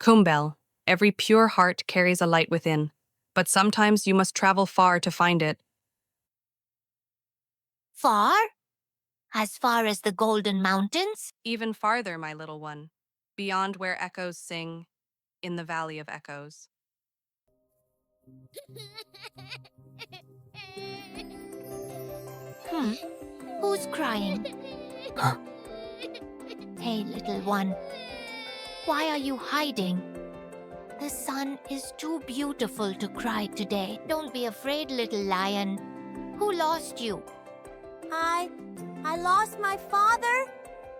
Coumbelle, every pure heart carries a light within, but sometimes you must travel far to find it. Far? As far as the Golden Mountains? Even farther, my little one, beyond where echoes sing, in the Valley of Echoes. Who's crying? Hey, little one. Why are you hiding? The sun is too beautiful to cry today. Don't be afraid, little lion. Who lost you? I lost my father.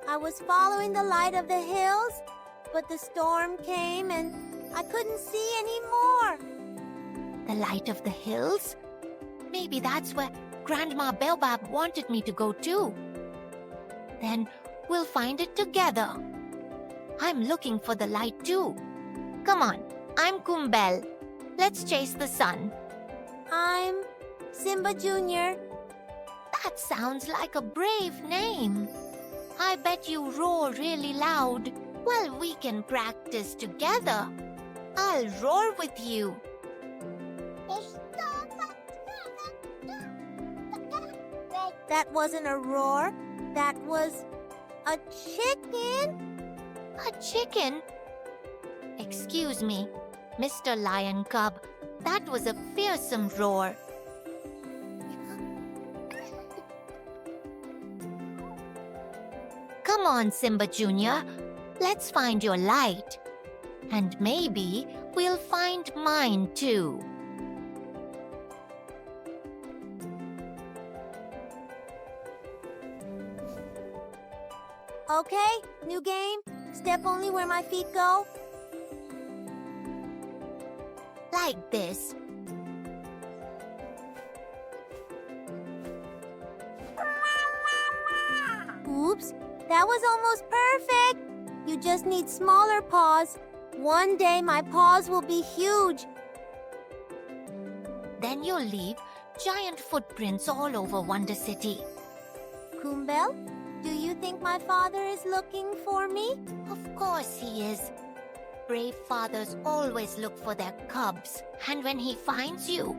I was following the light of the hills, but the storm came and I couldn't see anymore. The light of the hills? Maybe that's where Grandma Baobab wanted me to go too. Then we'll find it together. I'm looking for the light too. Come on, I'm Coumbelle. Let's chase the sun. I'm Simba Jr. That sounds like a brave name. I bet you roar really loud. Well, we can practice together. I'll roar with you. That wasn't a roar. That was a chicken. A chicken? Excuse me, Mr. Lion Cub. That was a fearsome roar. Come on, Simba Jr. Let's find your light. And maybe we'll find mine too. Okay, new game. Step only where my feet go. Like this. Oops, that was almost perfect. You just need smaller paws. One day my paws will be huge. Then you'll leave giant footprints all over Wonder City. Coumbelle, do you think my father is looking for me? Of course he is. Brave fathers always look for their cubs. And when he finds you,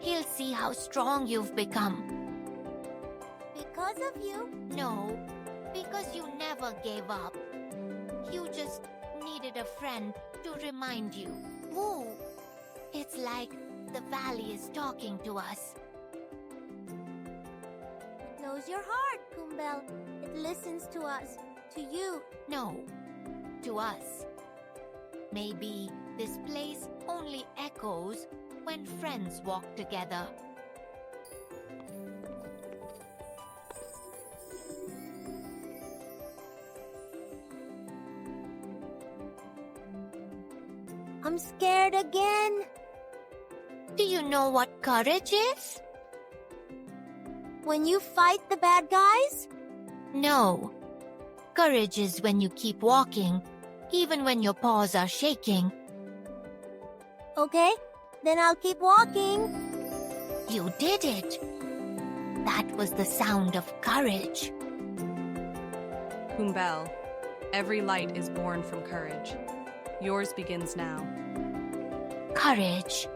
he'll see how strong you've become. Because of you? No, because you never gave up. You just needed a friend to remind you. Woo! It's like the valley is talking to us. It knows your heart, Coumbelle. It listens to us, to you. No, to us. Maybe this place only echoes when friends walk together. I'm scared again. Do you know what courage is? When you fight the bad guys? No. Courage is when you keep walking, even when your paws are shaking. Okay, then I'll keep walking. You did it. That was the sound of courage. Coumbelle, every light is born from courage. Yours begins now. Courage.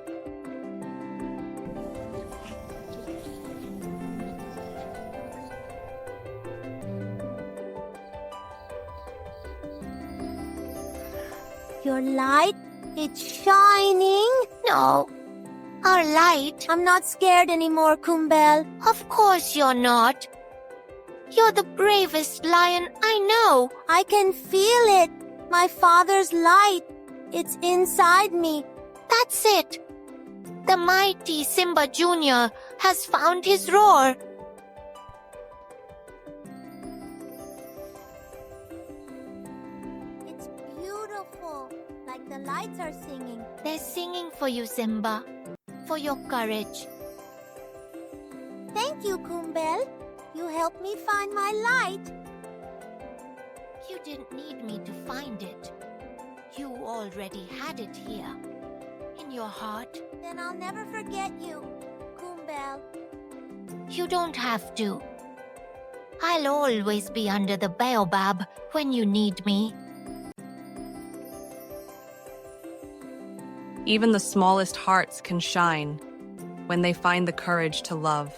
Your light, it's shining. No. Our light. I'm not scared anymore, Coumbelle. Of course you're not. You're the bravest lion I know. I can feel it. My father's light. It's inside me. That's it. The mighty Simba Jr. has found his roar. It's beautiful. Like the lights are singing. They're singing for you, Simba. For your courage. Thank you, Coumbelle. You helped me find my light. You didn't need me to find it. You already had it here. In your heart. Then I'll never forget you, Coumbelle. You don't have to. I'll always be under the Baobab when you need me. Even the smallest hearts can shine when they find the courage to love.